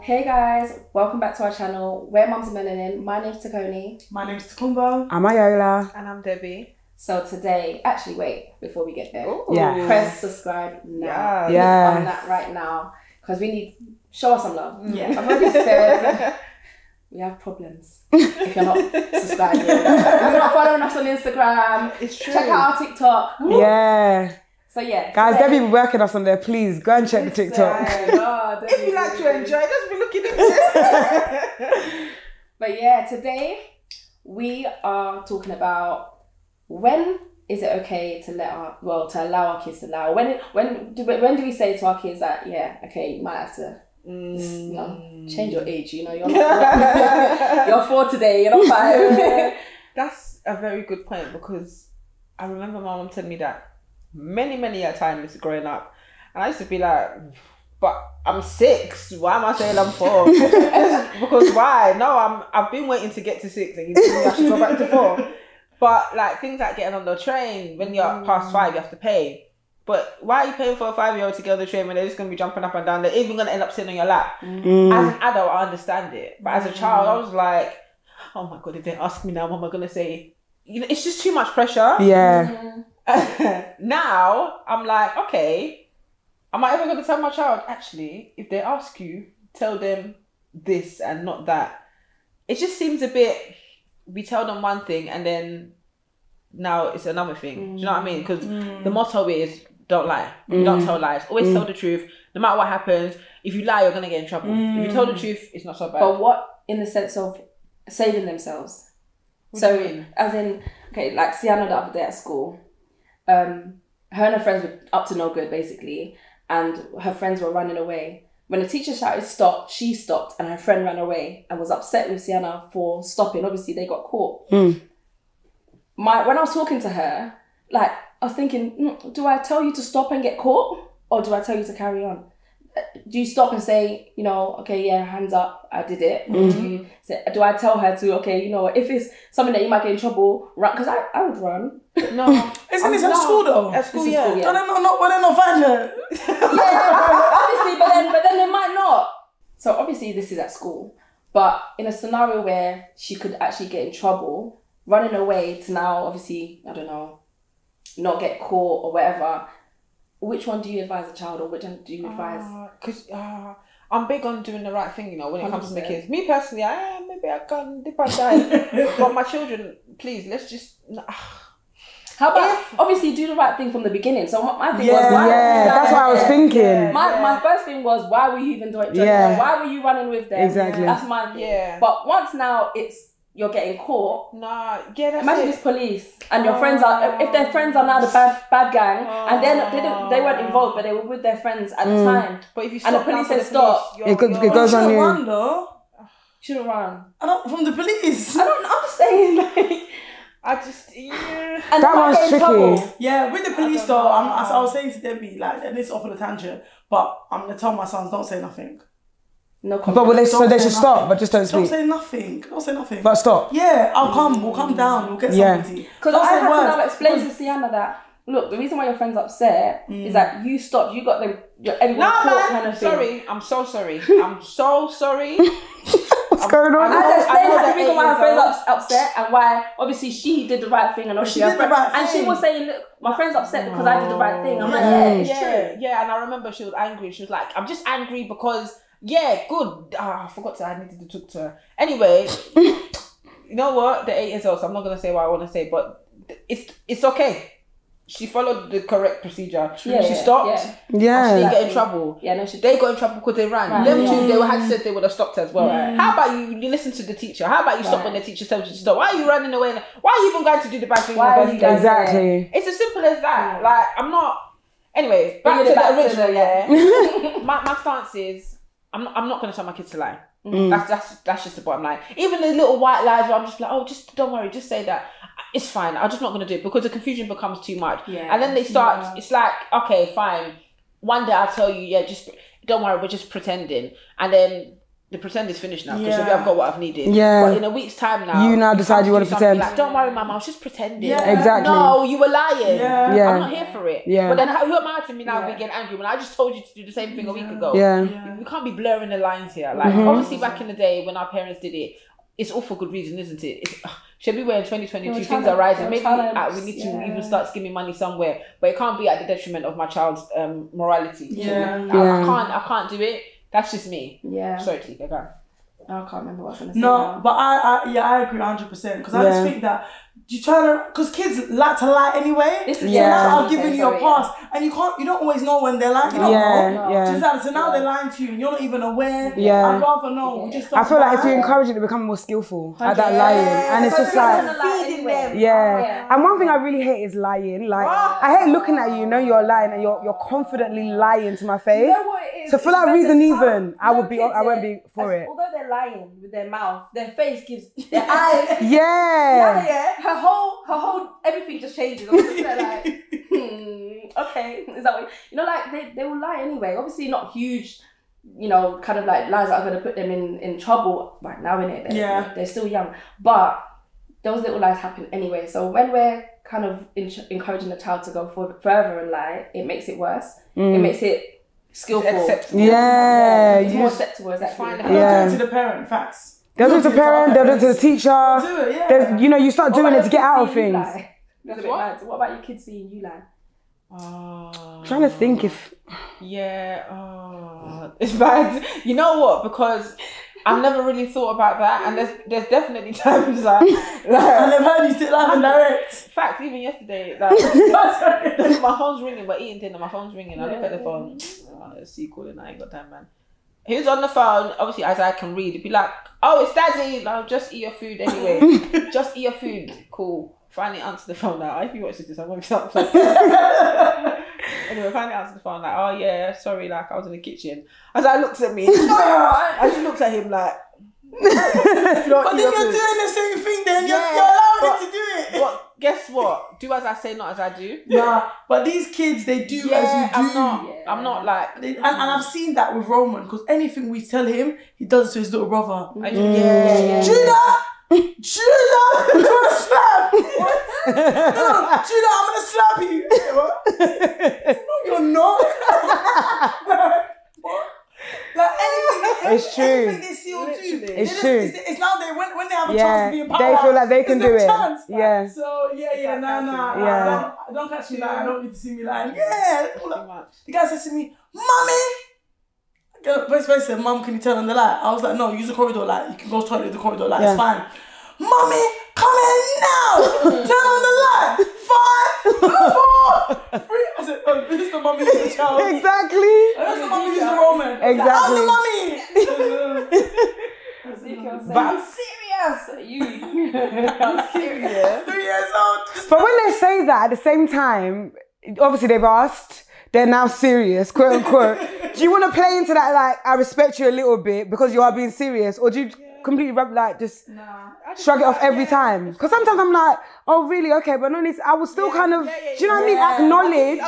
Hey guys, welcome back to our channel. We're Mums and Melanin. My name's Takoni. My name's Takumba. I'm Ayola. And I'm Debbie. So today, actually wait, before we get there. Yeah. Press subscribe now. Yeah. Click on that right now. Because we need, show us some love. Yeah. I've already said we have problems if you're not subscribing. If you're not following us on Instagram, It's true. check out our TikTok. Yeah. So yeah. Guys, today- Debbie be working us on there. Please go and check the TikTok. God, If you like to enjoy, just be looking at this. But yeah, today we are talking about when is it okay to allow our kids to lie? When do we say to our kids that you might have to change your age, you're not you're 4 today, you're not 5. That's a very good point because I remember my mom telling me that many a times growing up, and I used to be like, but I'm 6. Why am I saying I'm 4? Because why? No, I've been waiting to get to 6, and you tell me I should go back to 4. But like things like getting on the train, when you're past 5, you have to pay. But why are you paying for a 5-year-old to get on the train when they're just going to be jumping up and down? They're even going to end up sitting on your lap. As an adult, I understand it. But as a child, I was like, oh my God, if they ask me now, what am I going to say? It's just too much pressure. Yeah. Now, I'm like, okay, am I ever going to tell my child, actually, if they ask you, tell them this and not that? It just seems a bit, we tell them one thing and then now it's another thing. Do you know what I mean? Because the motto is, don't lie. You don't tell lies. Always tell the truth. No matter what happens, if you lie, you're going to get in trouble. If you tell the truth, it's not so bad. But what in the sense of saving themselves? What do you mean? As in, okay, like Sienna the other day at school, her and her friends were up to no good basically, and her friends were running away. When the teacher shouted stop, she stopped and her friend ran away and was upset with Sienna for stopping. Obviously they got caught. When I was talking to her, like I was thinking, do I tell you to stop and get caught, or do I tell you to carry on? Do you stop and say, okay, yeah, hands up, I did it? Or do I tell her to, okay, if it's something that you might get in trouble, run? Because I would run. No. Isn't this at school though? At school, This is yeah. school, yeah. They're not find her. Obviously, but then they might not. So obviously this is at school. But in a scenario where she could actually get in trouble, running away to now, obviously, I don't know, not get caught or whatever, which one do you advise a child, or which one do you advise? Because I'm big on doing the right thing, when it comes to the 100%. kids. Me personally, maybe I can dip and dive. But my children, please, let's just... How about obviously do the right thing from the beginning? So my thing was, That's what I was thinking. My first thing was, why were you even doing it? Yeah. Why were you running with them? Exactly. That's my thing. Yeah. But once now you're getting caught. Nah, yeah, that's Imagine it. it's police and your friends are, if their friends are now the bad gang, and then they weren't involved, but they were with their friends at the time. But if you And the stop police now for said stop. It goes on Shouldn't you. run though. Shouldn't run. I don't from the police. I'm just saying, like, I just, yeah. and That they might one's get in tricky. trouble. Yeah, with the police though, as I was saying to Debbie, like, and it's off on a tangent, but I'm gonna tell my sons, don't say nothing. No But comment. they Don't should say stop, nothing. but just don't Don't speak. say nothing. Don't say nothing. But stop. Yeah, we'll come down, we'll get Yeah. somebody. Because Don't I say had to words. now explain to Sienna that, look, the reason why your friend's upset is that you stopped, you got them, everyone No, caught man. kind of thing. Sorry. I'm so sorry. I'm so sorry. What's going on? I had to explain I know her the that reason why her 8 friend's years upset and why obviously she did the right thing and obviously she her did the friend, right and she thing. was saying, look, my friend's upset because I did the right thing. I'm like, yeah, it's true. Yeah, and I remember she was angry. She was like, I'm just angry because, yeah, good. I forgot I needed to talk to her. Anyway, you know what? The 8 years old, so I'm not going to say what I want to say, but it's okay. She followed the correct procedure. Yeah, she stopped. yeah. And she Yeah. didn't get in trouble. Yeah, no, she They got in trouble because they ran. Right. Them Yeah. two, they had said they would have stopped as well. How about you listen to the teacher? How about you stop when the teacher tells you to stop? Why are you running away? Why are you even going to do the bad thing? Why in are the you first guys place? Exactly. It's as simple as that. Like, I'm not... Anyway, back Bringing to it back the to original, the- yeah. my stance is, I'm not going to tell my kids to lie. That's just the bottom line. Even the little white lies where I'm just like, oh, just don't worry, just say that. It's fine. I'm just not going to do it because the confusion becomes too much. Yeah. And then they start, it's like, okay, fine. One day I'll tell you, yeah, just don't worry, we're just pretending. And then the pretend is finished now because I've got what I've needed. Yeah. But in a week's time now, You now decide you want to pretend. Like, don't worry, Mum, I was just pretending. Yeah. Exactly. No, you were lying. Yeah. I'm not here for it. Yeah. But then who am I to me now being angry when I just told you to do the same thing a week ago? Yeah. We can't be blurring the lines here. Like, obviously, back in the day when our parents did it, it's all for good reason, isn't it? Should we we're in 2022, things are rising. Maybe we need to even start skimming money somewhere, but it can't be at the detriment of my child's morality. I can't do it. That's just me. Yeah. Sorry, Tika, go. I can't remember what I was going to say. No, but I agree 100% because I just think that you try to, because kids like to lie anyway. This is so now I've given you a pass, and you don't always know when they're lying. You don't know. So now they're lying to you, and you're not even aware. Yeah. I'd rather know. Just I feel like if you encourage it to become more skillful at that lying, and it's just like feeding them. And one thing I really hate is lying. Like I hate looking at you, you know you're lying, and you're confidently lying to my face. You know what it is? So for that reason, even I won't be for it. Although they're lying with their mouth, their face gives their eyes. Yeah. Her whole everything just changes. I'm just like, okay, is that what you know? Like they will lie anyway. Obviously, not huge, kind of like lies that are going to put them in trouble right now. They're still young, but those little lies happen anyway. So when we're kind of encouraging the child to go further and lie, it makes it worse. It makes it skillful. Acceptable. It's more acceptable. Exactly. Don't do it to the parent. Facts. They'll do it to the parent, they'll do it to the teacher. Do it, You start doing it to get out of things. That's a bit mad. What about your kids seeing you lie? I'm trying to think if... it's bad. You know what? Because I've never really thought about that, and there's definitely times like and they've heard you sit live and direct. Fact, even yesterday, like my phone's ringing, but eating dinner, my phone's ringing. I look at the phone. Let's see, calling. I ain't got time, man. Who's on the phone? Obviously, as I can read, it'd be like, "Oh, it's Daddy." No, just eat your food anyway. Just eat your food. Cool. Finally answer the phone now. If you watch this, I'm gonna be so upset. Anyway, finally answer the phone like, "Oh yeah, sorry, like I was in the kitchen." As I looked at me, I just looked at him like. But then you're doing the same thing. Then you're allowed him to do it. But guess what? Do as I say, not as I do. Nah, but these kids, they do as you do. I'm not like. And I've seen that with Roman, because anything we tell him, he does it to his little brother. Judah, I'm gonna slap. What? No, Judah, I'm gonna slap you. What? No, you're not. What? Like It's true. anything they see or do. It's true. It's now when they have a chance to be in power. They feel like they can do it. Chance, Yeah. So don't catch me lying. I don't need to see me lying. Yeah. The guy says to me, "Mommy." First said, "Mom, can you turn on the light?" I was like, "No, use the corridor light. You can go to the toilet with the corridor light. It's fine." "Mommy, come in now. Turn on the light. 5, 4, 3. I said, "Oh, this is the mommy, this is the child." Exactly. That's the mommy, this is the Roman. Exactly. I'm the mommy. But I'm serious. I'm serious. 3 years old. But when they say that at the same time, obviously they've asked, they're now serious, quote unquote. Do you want to play into that, like, I respect you a little bit because you are being serious? Or do you completely shrug it off every time? Because sometimes I'm like, oh really, okay, but no need. I will still kind of, do you know what I mean? Acknowledge.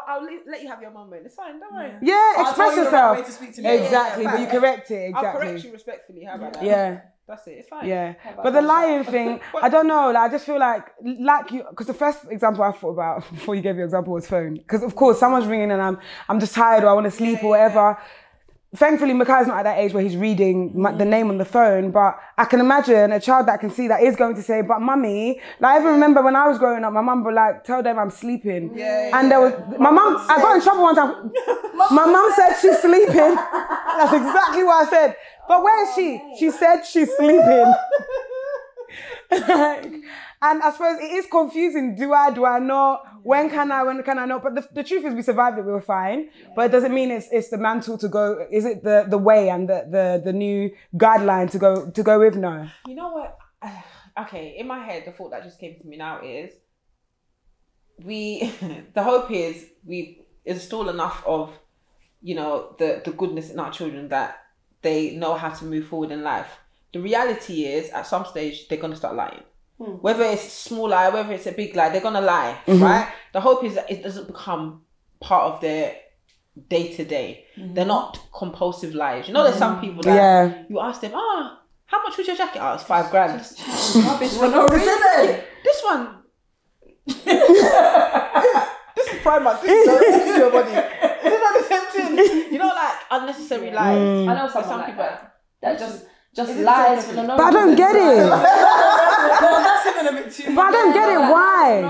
I'll let you have your moment. It's fine. Don't worry. Yeah, express yourself. Way to speak to me. Exactly, but you correct it. Exactly. I'll correct you respectfully. How about that? Yeah. That's it. It's fine. Yeah, but the lying thing, I don't know. Like, I just feel like you, because the first example I thought about before you gave your example was phone. Because of course, someone's ringing and I'm just tired or I want to sleep or whatever. Thankfully, Mikai's not at that age where he's reading the name on the phone, but I can imagine a child that can see that is going to say, "But mummy," like I even remember when I was growing up, my mum would like tell them I'm sleeping. And there was, my mum, I got in trouble one time. My mum said she's sleeping. That's exactly what I said. But where is she? She said she's sleeping. And I suppose it is confusing. Do I not? When can I not? But the truth is we survived it, we were fine. But it doesn't mean it's the mantle to go, is it the way and the new guideline to go with? No. You know what? Okay, in my head, the thought that just came to me now is the hope is we install enough of, the goodness in our children that they know how to move forward in life. The reality is at some stage they're going to start lying. Whether it's a small lie, whether it's a big lie, they're going to lie, right? The hope is that it doesn't become part of their day to day. They're not compulsive lies. You know, there's some people that you ask them, how much was your jacket? Oh, it's $5 grand. Rubbish for no reason. This one. This is Primark. This is your body. Isn't that the same thing? You know, like unnecessary lies. I know some people that just lies for no. But I don't get it. That's even a bit too much. But I don't get it. Why?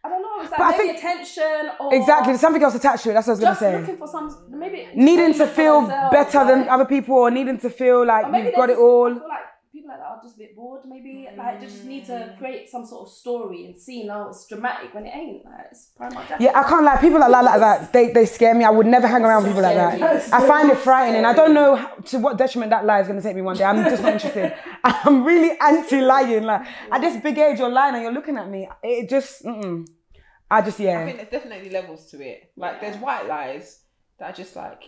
I don't know. It's like But I maybe think- attention or Exactly, there's something else attached to it. That's what I was just gonna say. looking for some maybe Needing to entertainment for feel themselves, better than like- other people, or needing to feel like or maybe you've they got it just- I all. feel like people like that are just a bit bored. Maybe like they just need to create some sort of story and see now it's dramatic when it ain't. Like it's Primark jacket. Yeah, I can't lie. People that lie like that, they scare me. I would never hang around with people like that. I find it frightening. I don't know to what detriment that lie is going to take me one day. I'm just not interested. I'm really anti-lying. Like at this big age, you're lying and you're looking at me. It just, I think there's definitely levels to it. Like there's white lies that are just like,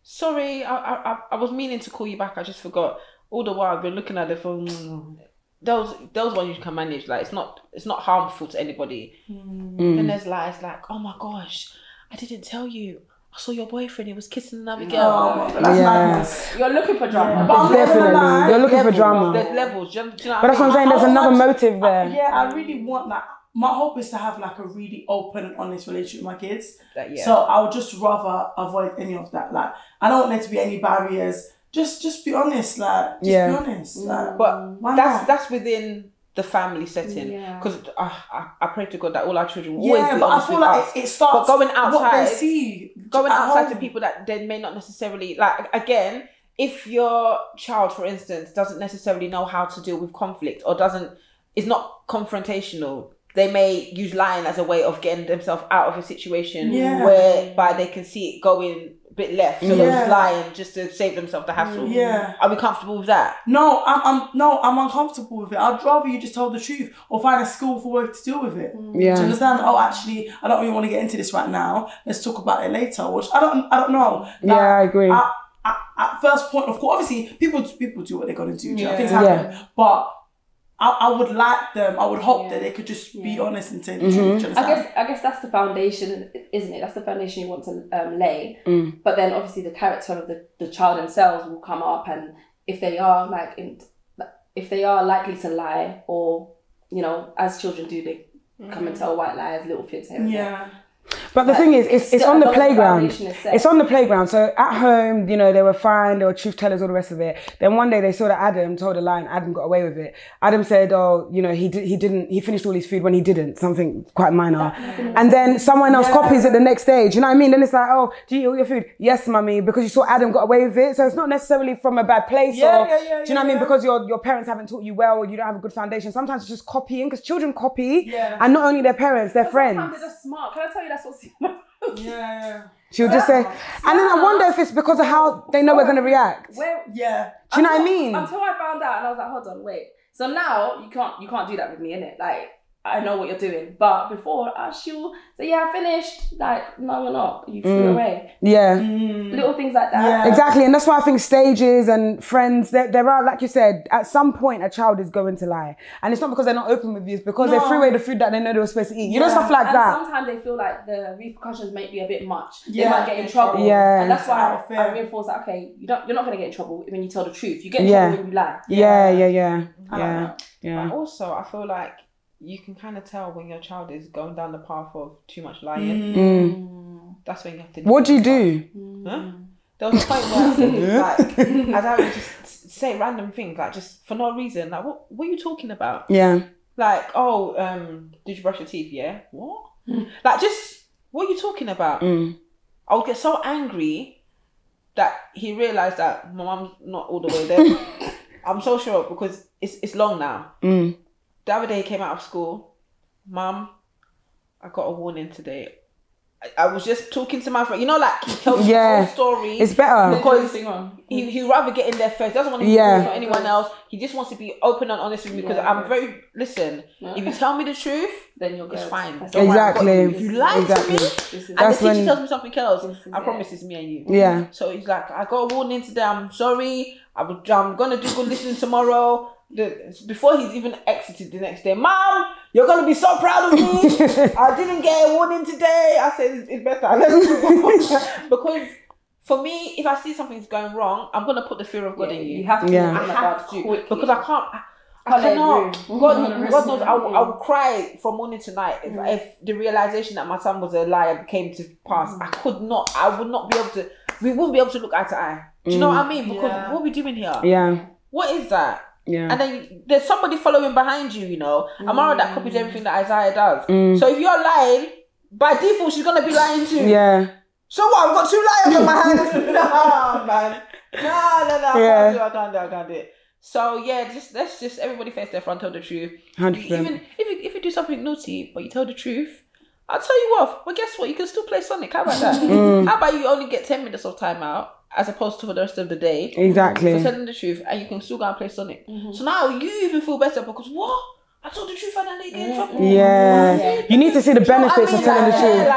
sorry, I was meaning to call you back. I just forgot. All the while I've been looking at the phone. Those ones you can manage. Like it's not harmful to anybody. Then there's lies like, oh my gosh, I didn't tell you. I saw your boyfriend. He was kissing another girl. That's madness. You're looking for drama. But I'm not gonna lie, definitely, you're looking for drama. There's levels. Do you know what But that's what I'm saying. There's another motive there. I really want that. My hope is to have like a really open and honest relationship with my kids. Yeah. So I would just rather avoid any of that. Like I don't want there to be any barriers. Just be honest. Like be honest. Like, but why that's within the family setting. Because I pray to God that all our children will always be but honest I feel with like us. it starts But going outside, what they see. going at outside home. to people that they may not necessarily like. Again, if your child, for instance, doesn't necessarily know how to deal with conflict or is not confrontational, they may use lying as a way of getting themselves out of a situation whereby they can see it going a bit left. So they're just lying just to save themselves the hassle. Yeah. Are we comfortable with that? No, I'm uncomfortable with it. I'd rather you just tell the truth or find a skillful way to deal with it. Yeah. Do you understand? Oh, actually, I don't really want to get into this right now. Let's talk about it later. Which I don't know. Yeah, I agree. At first point, of course, obviously, people do what they're gonna do. Things happen, but I would like them. I would hope that they could just be honest and say the truth. Do you understand? I guess that's the foundation, isn't it? That's the foundation you want to lay. But then obviously the character of the child themselves will come up, and if they are likely to lie, or as children do, they come and tell white lies, little fibs here and there. But the thing is, it's on the playground. foundation is set. It's on the playground. So at home, they were fine. They were truth tellers, all the rest of it. Then one day they saw that Adam told a lie and Adam got away with it. Adam said, he finished all his food when he didn't, something quite minor. And then someone else copies it the next day. Do you know what I mean? Then it's like, oh, do you eat all your food? Yes, mummy, because you saw Adam got away with it. So it's not necessarily from a bad place do you know what I mean? Because your parents haven't taught you well, or you don't have a good foundation. Sometimes it's just copying, because children copy, and not only their parents, their friends. Sometimes they're just smart. Can I tell you that's what's She'll just say, and then I wonder if it's because of how they know we're going to react. Do you know what I mean? Until I found out, and I was like, hold on, wait. So now you can't do that with me, innit? Like, I know what you're doing. But before, she'll say, I finished. Like, no, you're not. You threw away. Yeah. Little things like that. Yeah. Exactly. And that's why I think stages and friends, there are, like you said, at some point a child is going to lie. And it's not because they're not open with you, it's because they threw away the food that they know they were supposed to eat. You know, stuff like and that. Sometimes they feel like the repercussions might be a bit much. They might get in trouble. Yeah. And that's why I reinforce that, okay, you're not going to get in trouble when you tell the truth. You get in trouble when you lie. Yeah. But also, I feel like you can kind of tell when your child is going down the path of too much lying. That's when you have to. What do you do? Huh? There was a point where as I would just say random things, like just for no reason. Like, what are you talking about? Yeah. Like, did you brush your teeth? Yeah. What? Like, just what are you talking about? I would get so angry that he realised that my mum's not all the way there. I'm so sure because it's long now. The other day he came out of school. Mum, I got a warning today. I was just talking to my friend. He tells the whole story. It's better. Because he'd rather get in there first. Doesn't want to be for anyone else. He just wants to be open and honest with me because I'm very... Listen, if you tell me the truth, then you're it's good. fine. Exactly. If you lie to me, and the teacher tells me something else, I promise it's me and you. Yeah. So he's like, I got a warning today. I'm sorry. I'm going to do good listening tomorrow. before he's even exited the next day, Mom, you're gonna be so proud of me. I didn't get a warning today. I said it's better. Let's move on. Because for me, if I see something's going wrong, I'm gonna put the fear of God in you. You have to. Yeah. I have to because I can't. I cannot. God knows. I will cry from morning to night if the realization that my son was a liar came to pass. I could not. I would not be able to. We wouldn't be able to look eye to eye. Do you know what I mean? Because what are we doing here? Yeah. What is that? Yeah. And then there's somebody following behind you. You know, Amara that copies everything that Isaiah does. So if you're lying, by default she's gonna be lying too. Yeah. So what? I've got 2 liars on my hands. No, man. No. I can't do it. So yeah, let's just everybody face their front, tell the truth. 100%. Even if you do something naughty but you tell the truth, I'll tell you off. Well, guess what? You can still play Sonic. How about that? How about you only get 10 minutes of time out as opposed to for the rest of the day? Exactly. For telling the truth, and you can still go and play Sonic. So now you even feel better because what? I told the truth and then they get in trouble. Yeah. You need to see the benefits of telling the truth.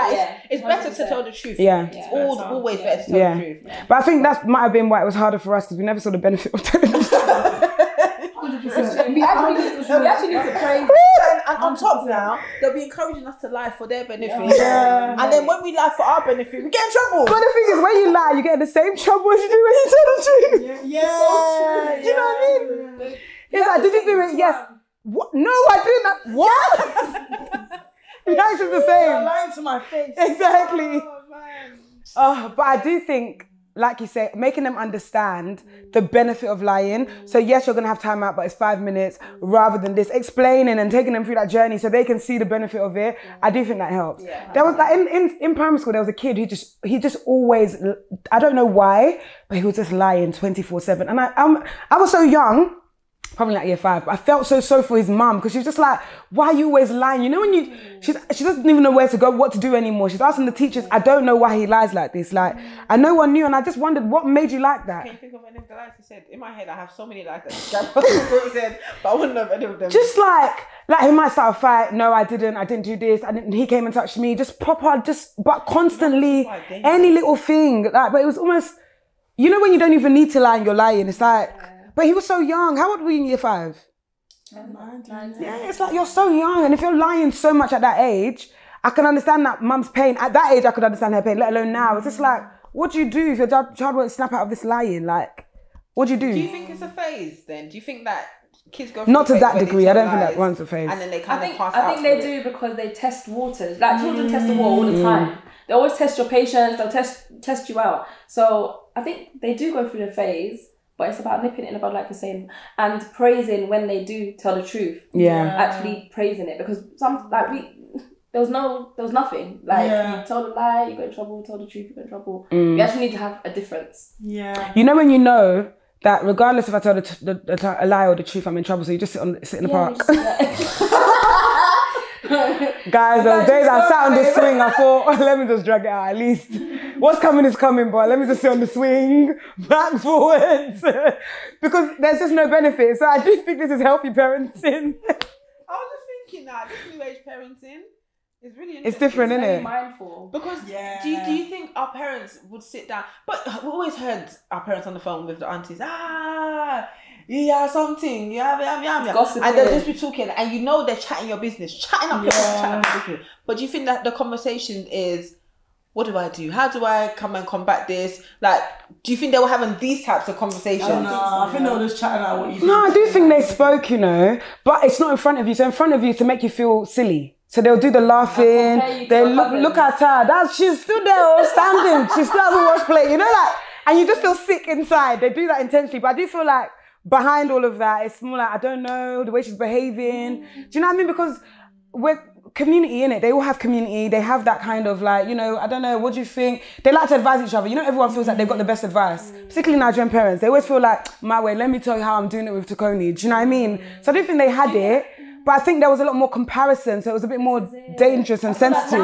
It's better to tell the truth. Yeah. It's always better to tell the truth. But I think that might have been why it was harder for us because we never saw the benefit of telling the truth. 100%. We actually need to praise. And on top now, they'll be encouraging us to lie for their benefit. And then when we lie for our benefit, we get in trouble. But the thing is, when you lie, you get the same trouble as you do when you tell the truth. Yeah. Do you know what I mean? It's like, did you do it? Yes. What? No, I didn't. What? The action's the You're same. lying to my face. Exactly. But I do think, like you say, making them understand the benefit of lying. So yes, you're gonna have time out, but it's 5 minutes rather than this. Explaining and taking them through that journey so they can see the benefit of it. I do think that helps. There was like in primary school, there was a kid who he just always, I don't know why, but he was just lying 24/7. And I was so young. Probably like year 5, but I felt so sorry for his mum because she was just like, why are you always lying? You know when she doesn't even know where to go, what to do anymore. She's asking the teachers, I don't know why he lies like this. Like, and no one knew, and I just wondered what made you like that. Can you think of any of the lies he said? In my head, I have so many lies that he said, but I wouldn't know any of them. Just like he might start a fight. No, I didn't do this. He came and touched me. Just proper, but constantly, any little thing. Like, but it was almost, you know when you don't even need to lie and you're lying. It's like, but he was so young. How old were you in year 5? 9. Yeah, it's like you're so young. And if you're lying so much at that age, I can understand that mum's pain. At that age, I could understand her pain, let alone now. It's just like, what do you do if your child won't snap out of this lying? Like, what do you do? Do you think it's a phase then? Do you think that kids go through Not to a phase that where degree. they I don't tell think that lies one's a phase. and then they kind of pass I out think they through it? do because they test waters. Like children test the water all the time. They always test your patience. They'll test you out. So I think they do go through the phase. But it's about nipping it in the bud, like you're saying, and praising when they do tell the truth. Actually praising it because there was nothing. Like you tell the lie, you got in trouble. Tell the truth, you got in trouble. You actually need to have a difference. Yeah. You know when you know that regardless if I tell a lie or the truth, I'm in trouble. So you just sit in the park. Guys, those days I sat on the swing, I thought, let me just drag it out at least. What's coming is coming, but let me just sit on the swing, back, forwards. Because there's just no benefit. So I do think this is healthy parenting. I was just thinking that this new age parenting is really interesting. It's different, isn't it? Mindful. Because do you think our parents would sit down? But we always heard our parents on the phone with the aunties. Something. Gossiping. And they'll just be talking, and you know they're chatting your business, chatting up your business. But do you think that the conversation is, what do I do? How do I come and combat this? Like, do you think they were having these types of conversations? I think they were just chatting out what you No, I do think they spoke, you know, but it's not in front of you. So in front of you to make you feel silly. So they'll do the laughing. They look at her. She's still there standing. She still hasn't washed plate. You know, like, and you just feel sick inside. They do that intentionally, but I do feel like behind all of that, it's more like, I don't know, the way she's behaving. Do you know what I mean? Because we're community, innit? They all have community. They have that kind of like, you know, I don't know, what do you think? They like to advise each other. You know, everyone feels like they've got the best advice, particularly Nigerian parents. They always feel like, my way, let me tell you how I'm doing it with Tokoni. Do you know what I mean? So I don't think they had it, but I think there was a lot more comparison. So it was a bit more dangerous and sensitive.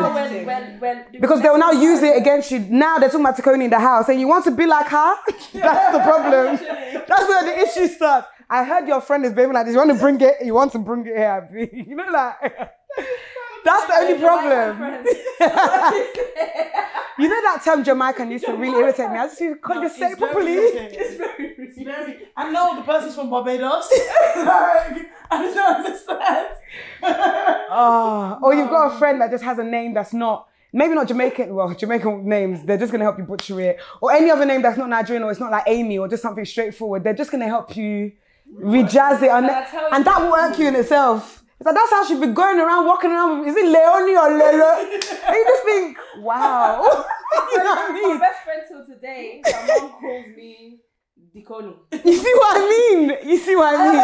Because they will now use it against you. Now they're talking about Tokoni in the house and you want to be like her? That's the problem. That's where the issue starts. I heard your friend is behaving like this. You want to bring it here. You know, like... That's the only problem. You know that term Jamaican used to really irritate me. I just couldn't just say it properly. It's very. I know the person's from Barbados. I don't understand. Or you've got a friend that just has a name that's not, maybe not Jamaican. Well, Jamaican names, they're just gonna help you butcher it. Or any other name that's not Nigerian, or it's not like Amy, or just something straightforward. They're just gonna help you rejazz it, and that will irk you in itself. It's like, that's how she'd be going around, walking around with, is it Leonie or Lelo? And you just think, wow. You know what I mean? My best friend till today, my mom calls me Dikoni. You see what I mean? You see what I mean?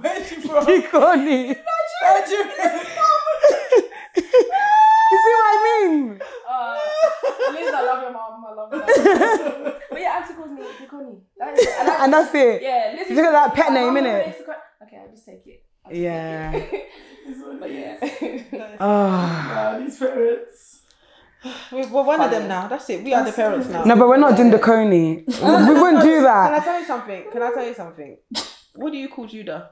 Where's she from? Dikoni. You see what I mean? Liz, I love your mom. I love your mom. But yeah, auntie calls me Dikoni. And that's it. Yeah, Liz. You got that pet name, innit? Okay, I'll just take it. Yeah. But yeah. These parents. We're one of them now. That's it. We are the parents now. No, but we're not doing the Coney. We wouldn't do Can I that. tell you something? What do you call Judah?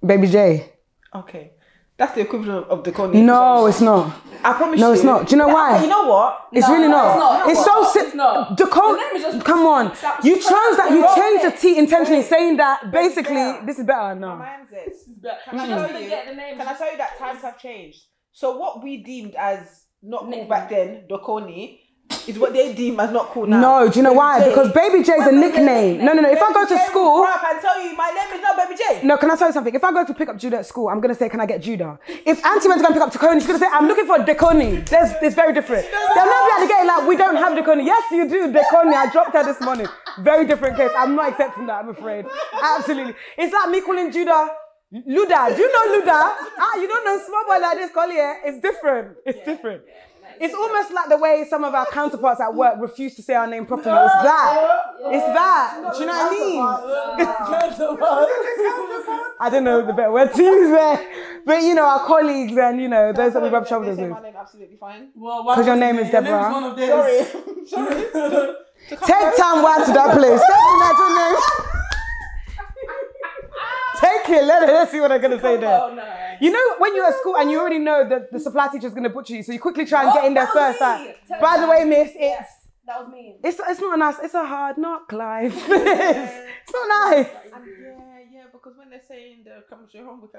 Baby J. Okay. That's the equivalent of the Coney. No, it's not. I promise you. No, it's not. Do you know why? You know what? It's really not. It's so It's not. The The name is just- come on. You chose that. You changed the T intentionally, saying that basically better. this is better. No. Mine's it. Can I tell you? Can I tell you that times have changed? So what we deemed as not cool back then, Dokoni, is what they deem as not cool now. No, do you know why? J. Because Baby J is a nickname. No. If I go to school, I can tell you my name is not Baby J. no, can I tell you something? If I go to pick up Judah at school, I'm gonna say, "Can I get Judah?" If Auntie went to go and pick up Taconi, she's gonna say, "I'm looking for Deconi." It's very different. They'll never be able to get it like, we don't have Deconi. Yes, you do, Deconi. I dropped her this morning. Very different case. I'm not accepting that, I'm afraid. Absolutely. It's like me calling Judah Luda. Do you know Luda? You don't know small boy like this, Collier. It's different. It's different. It's almost like the way some of our counterparts at work refuse to say our name properly. It's that. It's that. Do you know what I mean? I don't know the better word to use there. But you know, our colleagues and you know, those that we rub shoulders with. My name absolutely fine. Because your name is Deborah. Your name is one of Sorry. Take time wide to that place. Take the natural name. Take it. Let's see what I'm going to say there. You know, when you're at school and you already know that the supply teacher's going to butcher you, so you quickly try and get in there first. Like, by the way, miss, that was me. It's not nice. It's a hard knock life. It's not nice. Yeah, because when they're saying the come to your home with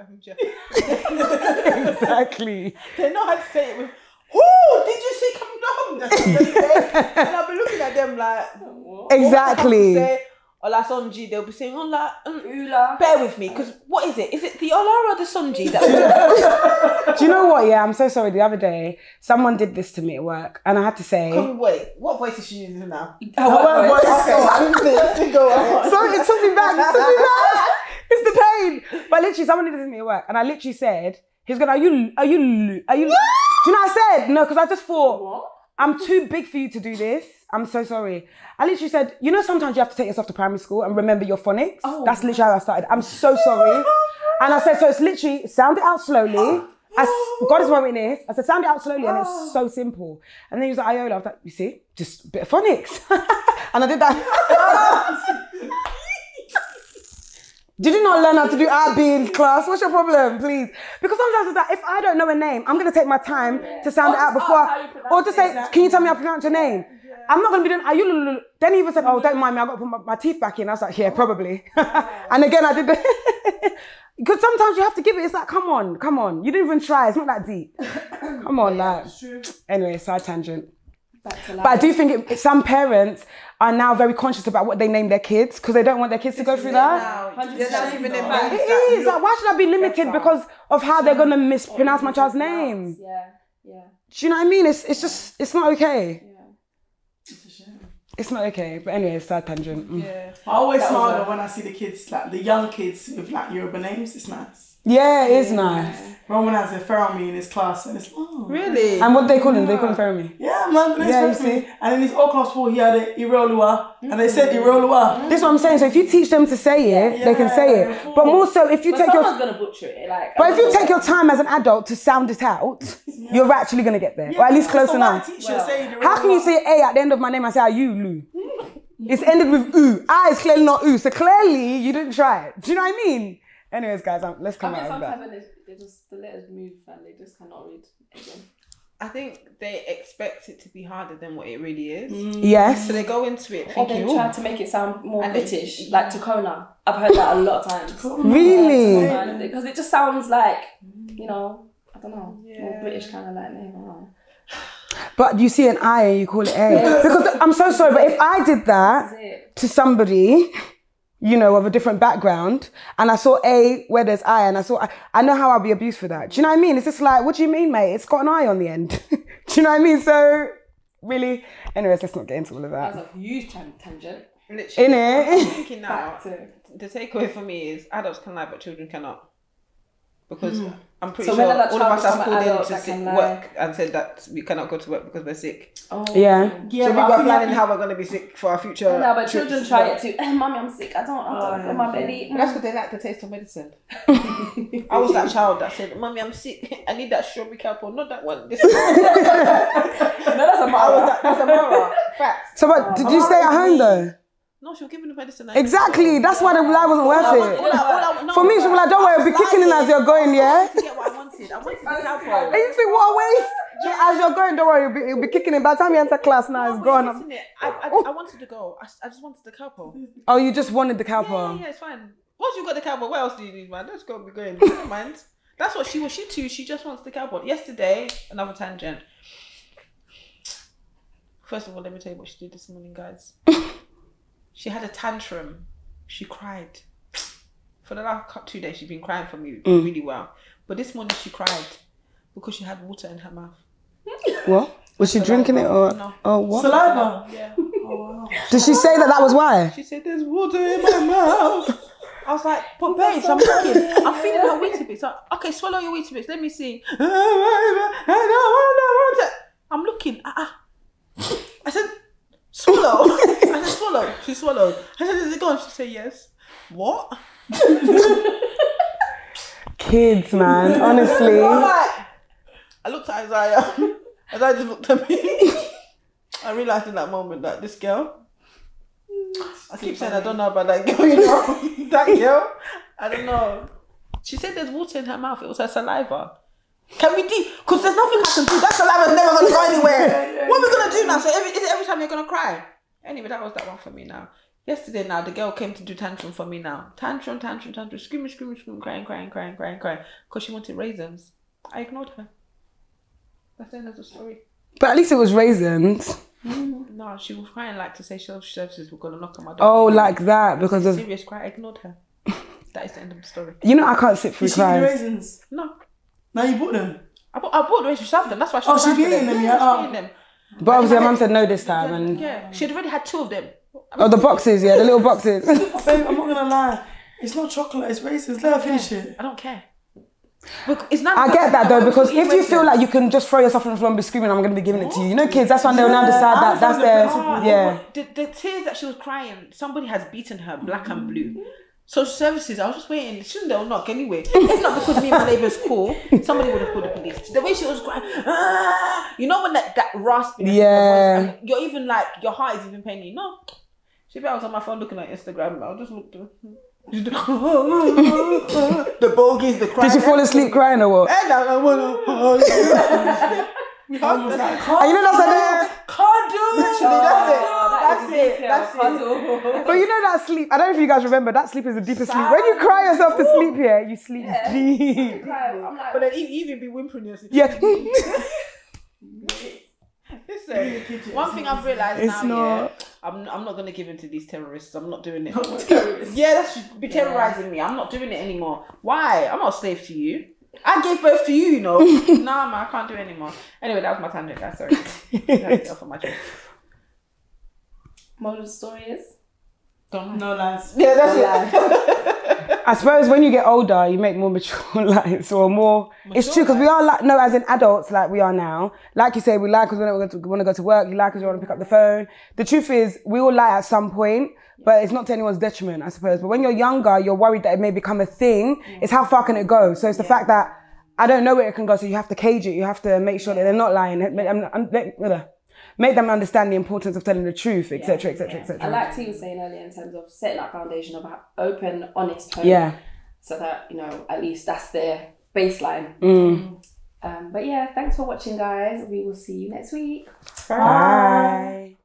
Exactly. they know how to say it with, who did you see come down? That's what they say. And I'll be looking at them like, Exactly. Ola Sonji, they'll be saying, Ola, Ula. bear with me, because what is it? Is it the Ola or the Sonji? Do you know what? Yeah, I'm so sorry. The other day, someone did this to me at work, and I had to say, wait, what voice is she using now? Her voice. Okay, go on. Sorry, it took me back. It's the pain. But literally, someone did this to me at work, and I literally said, he's going, are you? Do you know what I said? No, because I just thought, What? I'm too big for you to do this. I'm so sorry. I literally said, you know, sometimes you have to take yourself to primary school and remember your phonics. Oh. That's literally how I started. I'm so sorry. And I said, so it's literally, sound it out slowly. God is my witness. I said, sound it out slowly, and it's so simple. And then he was like, Iola. I was like, you see, just a bit of phonics. And I did that. Did you not learn how to do IB in class? What's your problem, please? Because sometimes it's like, if I don't know a name, I'm going to take my time to sound it out before. Or just say, can you tell me how to pronounce your name? I'm not going to be doing, are you? Then he even said, oh, don't mind me, I've got to put my teeth back in. I was like, yeah, probably. And again, I did the... Because sometimes you have to give it, it's like, come on. You didn't even try, it's not that deep. Come on, like. Anyway, side tangent. But I do think some parents are now very conscious about what they name their kids because they don't want their kids to go through that. It is. Like, why should I be limited because of how they're going to mispronounce my child's name? Yeah. Do you know what I mean? It's not okay. Yeah. It's a shame. It's not okay. But anyway, side tangent. Yeah. I always smile though when I see the kids, like the young kids with like Yoruba names. It's nice. Yeah, it is nice. Roman has a Fermi in his class and it's Really? And what do they call him? They call him Fermi. Yeah, man, the Yeah, you name's Fermi. see. And in his old class 4 he had a Irolua and they said Irolua. This is what I'm saying. So if you teach them to say it, they can say it. But more so if you take someone's gonna butcher it. Like, But if you take your time as an adult to sound it out, you're actually going to get there. Or at least close enough. How can you say A at the end of my name and say, are you, Lou? It's ended with U. Is clearly not U. So clearly you didn't try it. Do you know what I mean? Anyways, guys, let's come out of that. Sometimes they just, the letters move and they just cannot read again. I think they expect it to be harder than what it really is. Yes. So they go into it Or thinking, they try to make it sound more And British, like Tacona. I've heard that a lot of times. Really? Because it just sounds like, you know, I don't know, more British kind of like name. I don't know. But you see an I and you call it A. Because I'm so sorry, but if I did that to somebody, you know, of a different background, and I saw A where there's I, and I know how I'll be abused for that. Do you know what I mean? It's just like, what do you mean, mate? It's got an I on the end. Do you know what I mean? So, really? Anyways, let's not get into all of that. That's a huge tangent. literally. Innit? I'm thinking now, Back to- the takeaway for me is adults can lie, but children cannot. Because I'm pretty So sure when all that of us child have become called an in adult to that can lie. work and said that we cannot go to work because we're sick. Oh. Yeah. Yeah, So we but I were think planning how we're going to be sick for our future. No, but trips. children try it too. Mommy, I'm sick. I don't feel my belly. But that's because they like the taste of medicine. I was that child that said, "Mommy, I'm sick. I need that strawberry Calpol, not that one." This No, that's a mara. that's a Mara. Fact. So, but did you stay at home though? No, she was giving the medicine. Exactly. That's why the lie wasn't worth it. For me, she was like, don't worry, I'll be kicking in as you're going, yeah? To get what I wanted. I wanted the Calpol. And you think, what a waste. As you're going, don't worry, you'll be kicking in. By the time you enter class now, it's gone. Listen, I wanted to go. I just wanted the Calpol. Oh, you just wanted the Calpol. Yeah, it's fine. Once you got the Calpol, what else do you need, man? Let's go. Be going. Never mind. That's what she was. She too. She just wants the Calpol. Yesterday, another tangent. First of all, let me tell you what she did this morning, guys. She had a tantrum. She cried. For the last 2 days, she's been crying for me really well. But this morning, she cried because she had water in her mouth. What? Was she drinking it or? No. Oh, what? Saliva. Yeah. Did she say that was why? She said, "There's water in my mouth." I was like, "But babes, I'm looking. I'm feeding her Weetabix. Like, okay, swallow your Weetabix. Let me see." I'm looking. I said, "Swallow." I said, "Swallow." She swallowed. I said, "Is it gone?" She said, "Yes." What? Kids, man, honestly. I looked at Isaiah. Isaiah just looked at me. I realised in that moment that this girl, I keep saying I don't know about that girl, you know. That girl, I don't know. She said there's water in her mouth. It was her saliva. Can we do? Because there's nothing I can do. That saliva's never going to go anywhere. What are we going to do now? So is it every time you're going to cry? Anyway, that was that one for me now. Yesterday now, the girl came to do tantrum for me now. Tantrum, screaming, crying. Because she wanted raisins. I ignored her. That's the end of the story. But at least it was raisins. No, she was crying like to say social services were going to knock on my door. Oh, like that because of. Serious cry. I ignored her. That is the end of the story. You know, I can't sit through You see the cries. raisins? No. Now you bought them. I bought the raisins. She loved them. That's why she Oh, was she's crying for eating them, Yeah, yeah. she's eating them. But obviously, her mum said no this time, and Yeah, she'd already had 2 of them. oh, the boxes, yeah, the little boxes. Babe, I'm not gonna lie. It's not chocolate, it's raisins. Let her finish it. I don't care. Look, it's not. I get that though, because if you feel like you can just throw yourself on the floor and be screaming, I'm going to be giving it to you. You know, kids, that's when they'll now decide that that's their, yeah. The tears that she was crying, somebody has beaten her black and blue. Social services, I was just waiting. Shouldn't they'll knock anyway? If not because me and my neighbour's cool, somebody would have called the police. The way she was crying, you know when that rasping, Yeah. you're even like, your heart is even paining you. No. Maybe I was on my phone looking at Instagram, I just looked at the bogies, the crying. Did you fall asleep crying or what? And I wanna We almost like, And you know that's like, can't do it. Literally, that's it. but you know that sleep, I don't know if you guys remember, that sleep is the deepest sleep. When you cry yourself to sleep here, you sleep deep. I'm like, But then you even be whimpering yourself. Yeah. Listen, one thing I've realised It's now, not- I'm not going to give in to these terrorists. I'm not doing it. Yeah, that's be terrorising me. I'm not doing it anymore. Why? I'm not a slave to you. I gave birth to you, you know. Nah, man, I can't do it anymore. Anyway, that was my tangent, guys. Sorry. That's it for my joke. moral of the story is? Don't No lies. Yeah, that's it. I suppose when you get older, you make more mature lives or more. It's true because we are like, no, as in adults, like we are now. Like you say, we lie because we don't want to go to work. You lie because you want to pick up the phone. The truth is, we all lie at some point, but it's not to anyone's detriment, I suppose. But when you're younger, you're worried that it may become a thing. It's how far can it go? So it's the fact that I don't know where it can go, so you have to cage it. You have to make sure that they're not lying. Make them understand the importance of telling the truth, etc., etc., I etc. like T was saying earlier in terms of setting that foundation of open, honest tone. Yeah. So that, you know, at least that's their baseline. But yeah, thanks for watching, guys. We will see you next week. Bye.